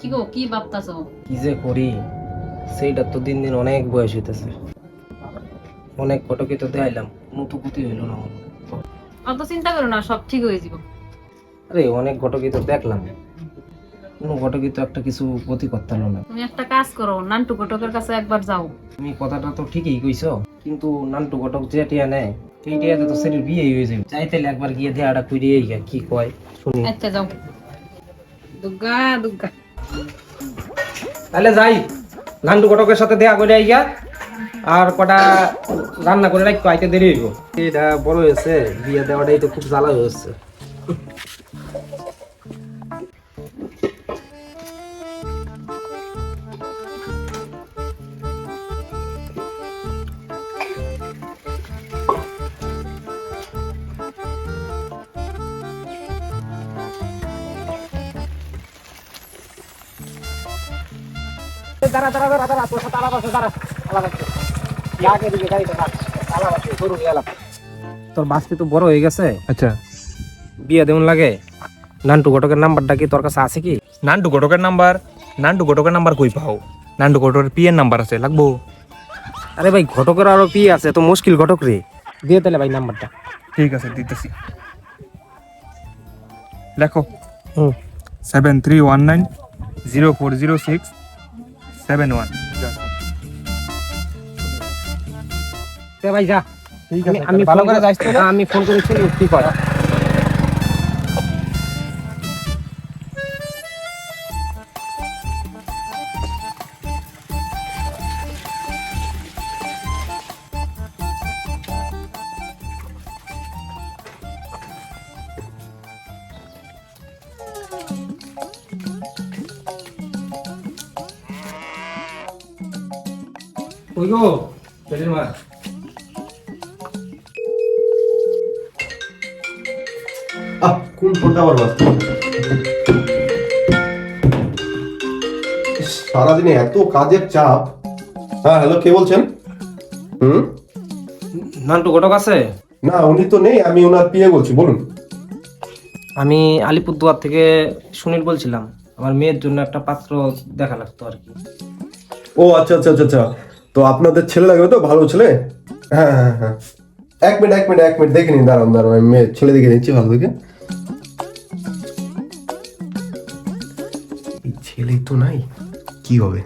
কি গো, কি ভাবতাছো? কি যে করি সেইটা তো দিন দিন অনেক বয়স হইতেছে। অনেক ফটোকে তো দেখাইলাম, কোনো তো ক্ষতি হইলো না আমার। অত চিন্তা করো না, সব ঠিক হয়ে যাবে। আরে অনেক ঘটকি তো দেখলাম, কোনো ঘটকি তো একটা কিছু ক্ষতি করতে পারলো না। তুমি একটা কাজ করো, নান্টু ঘটকের কাছে একবার যাও। তুমি কথাটা তো ঠিকই কইছো, কিন্তু নান্টু ঘটক যে টিয়া নেয় এই টিয়াতে তো ছেলের বিয়ে হয়ে যাবে। চাইতেলে একবার গিয়ে দেয়াটা কইরিয়ে গিয়া কি কয় শুনি। আচ্ছা যাও। দুর্গা দুর্গা। তাহলে যাই, নান্টু ঘটকের সাথে দেয়া করে আইগা, আর কটা রান্না করে রাখবো, আইতে দেরি হইব। এটা বড় হয়েছে, বিয়ে দেওয়াটাই তো খুব জ্বালা হয়েছে। দাঁড়া দাঁড়া দাঁড়া দাঁড়া, তোর সাথে আলাপ আছে, দাঁড়া আলাপ আছে। আগে দিকে গাড়িটা রাখ, আলাপ আছে, গরু নিয়ে আলাপ। তোর বাস্তি তো বড় হয়ে গেছে, আচ্ছা, বিয়ে দেউন লাগে। নান্টু ঘটকের নাম্বারটা কি তোর কাছে আছে কি? নান্টু ঘটকের নাম্বার কই পাও? নান্টু ঘটকের পিএর নাম্বার আছে, লাগবো? আরে ভাই ঘটকের আরো পি আছে, তো মুশকিল ঘটক রে। দিয়ে তাহলে ভাই নাম্বারটা। ঠিক আছে, দিতেছি। লেখো হুম 7319040671। তে ভাই যা, ঠিক আছে, আমি ভালো ফোন করে যাইস তো না? আমি ফোন করেছি, কি কয়। কই গো ছেলের মা? কোন ফোনটা আবার বাজছে? সারাদিনে এত কাজের চাপ। হ্যাঁ, হ্যালো, কে বলছেন? নান্টু ঘটক আছে? না, উনি তো নেই, আমি ওনার পিএ বলছি, বলুন। আমি আলিপুরদুয়ার থেকে সুনীল বলছিলাম, আমার মেয়ের জন্য একটা পাত্র দেখা লাগতো আর কি। ও আচ্ছা আচ্ছা আচ্ছা আচ্ছা, তো আপনাদের ছেলে লাগবে তো, ভালো ছেলে? হ্যাঁ হ্যাঁ হ্যাঁ, এক মিনিট এক মিনিট এক মিনিট, দেখে নিন, দাঁড়ান দাঁড়ান, আমি মেয়ে ছেলে দেখে নিচ্ছি ভালো দেখে। এই ছেলেই তো নাই, কি হবে?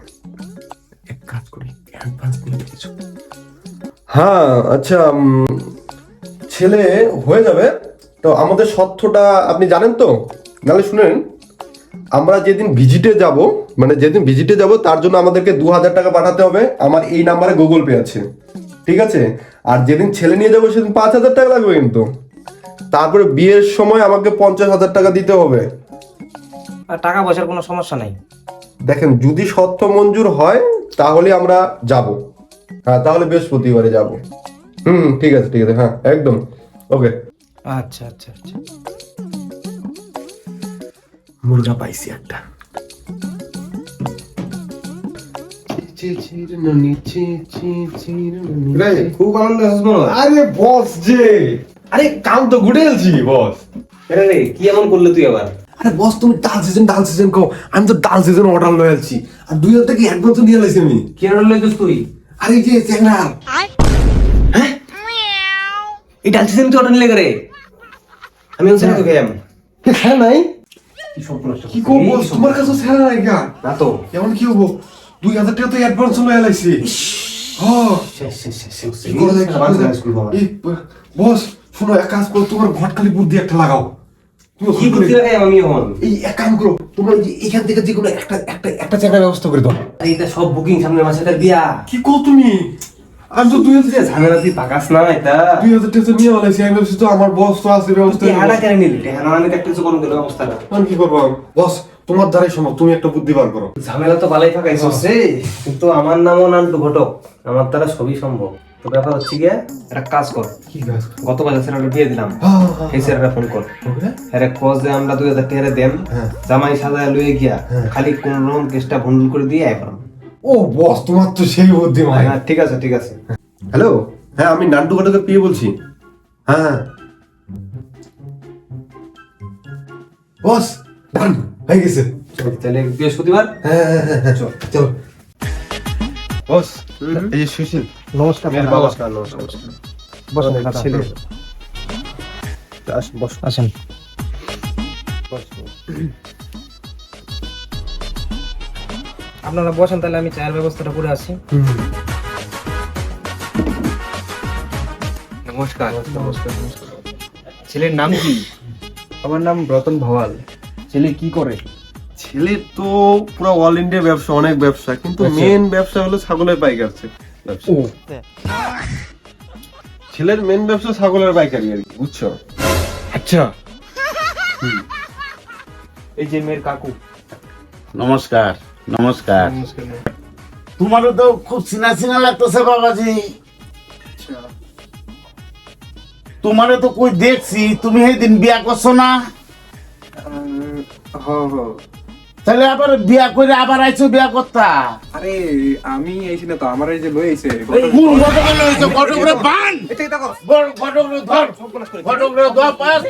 এক কাজ করি, অ্যাডভান্স নিয়ে কিছু। হ্যাঁ আচ্ছা, ছেলে হয়ে যাবে। তো আমাদের শর্তটা আপনি জানেন তো? নাহলে শুনেন, আমরা যেদিন ভিজিটে যাব, মানে যেদিন ভিজিটে যাব তার জন্য আমাদেরকে 2000 টাকা পাঠাতে হবে। আমার এই নাম্বারে গুগল পে আছে, ঠিক আছে? আর যেদিন ছেলে নিয়ে যাবো সেদিন 5000 টাকা লাগবে কিন্তু। তারপরে বিয়ের সময় আমাকে 50,000 টাকা দিতে হবে। আর টাকা পয়সার কোনো সমস্যা নাই। দেখেন, যদি শর্ত মঞ্জুর হয় তাহলে আমরা যাব। হ্যাঁ, তাহলে বৃহস্পতিবারে যাব। ঠিক আছে ঠিক আছে, হ্যাঁ একদম ওকে। আচ্ছা আচ্ছা আচ্ছা। মুরগা পাইছি একটা। খুব আনন্দ আছিস মনে হয়। আরে বস যে, আরে কাম তো গুটে গেছি বস। আরে রে, কি এমন করলে তুই আবার? আরে বস, তুমি ডাল সিজন কও, আমি তো ডাল সিজন অর্ডার লয়ে আছি। আর 2000 টাকা অ্যাডভান্স নিয়ে লাইছি আমি। কি আর লইছিস তুই? আরে এই যে চ্যাংড়া, এই ডাল সিজন তুই অর্ডার নিলে করে? আমি ওখানে তো গেলাম। হ্যাঁ নাই কি সম্পূর্ণ কি কো বস, তোমার কাছে স্যার নাই গা? না তো। এমন কি হবো, 2000 টাকা তো অ্যাডভান্স লয়ে লাইছি। হ্যাঁ, কি করে দেখ, এই বস শুনো, এক কাজ করো, তোমার ঘটকালি বুদ্ধি একটা লাগাও। তুমি কি বুদ্ধি লাগাই আমি এখন? এই এক কাম করো, তোমরা এই যে এখান থেকে যে কোনো একটা একটা একটা চ্যাংড়া ব্যবস্থা করে দাও। আরে এটা সব বুকিং সামনের মাসে তার বিয়া। কি কো তুমি? আমি তো 2000 ঝামেলা তুই পাকাস না এটা। 2000 টাকা নিয়ে লাইছি, আমি ভাবছি তো আমার বস তো আছে, ব্যবস্থা তুই হাড়া কেন নিলি? হাড়া আমি একটা কিছু করুন গেল অবস্থাটা। আমি কি করবো? বস, তোমার দ্বারাই সম্ভব, তুমি একটা বুদ্ধি বার করো। ঝামেলা তো বালাই ফাঁকাইছিস রে, কিন্তু আমার নামও নান্টু ঘটক, আমার দ্বারা সবই সম্ভব। তো ব্যাপার হচ্ছে গিয়ে একটা কাজ কর। কি কাজ? গত বছর স্যারটা দিয়ে দিলাম, হ্যাঁ এই স্যারটা ফোন কর। ওকে, হ্যাঁ কজ যে আমরা 2000 টাকা দেন, হ্যাঁ। জামাই সাজায় লয়ে গিয়া হ্যাঁ। খালি কোন রকম কেসটা ভুল করে দিয়ে এখন। ও বস, তোমার তো সেই বুদ্ধি ভাই। হ্যাঁ ঠিক আছে ঠিক আছে। হ্যালো, হ্যাঁ আমি নান্টু ঘটকের পিয়ে বলছি। হ্যাঁ বস, ডান হয়ে গেছে, তাহলে বৃহস্পতিবার চল চল বস এই যে সুশীল নমস্কার মেয়ের বাবা। নমস্কার নমস্কার বসুন আমাদের দাদা। ছেলে আসুন বস আসেন আপনারা বসেন, তাহলে আমি চায়ের ব্যবস্থাটা করে আসি। নমস্কার। ছেলের নাম কি? আমার নাম রতন ভাওয়াল। ছেলে কি করে? ছেলে তো পুরো অল ইন্ডিয়া ব্যবসা, অনেক ব্যবসা, কিন্তু মেন ব্যবসা হলো ছাগলের পাইকারি ব্যবসা। ছেলের মেন ব্যবসা ছাগলের পাইকারি আর কি, বুঝছো? আচ্ছা। এই যে মেয়ের কাকু। নমস্কার নমস্কার। তোমারও তো খুব চিনা চিনা লাগতেছে বাবাজি। তোমারে তো কই দেখছি, তুমি সেই দিন বিয়া করছো না? তাহলে আবার বিয়া করে আবার আইছো বিয়া করতা? আরে আমি এইছি না তো, আমার এই যে লই আইছে। কোন ঘটক লইছো? ঘটকরে বান, ঘটকরে ধর, ঘটকরে ধর পাস।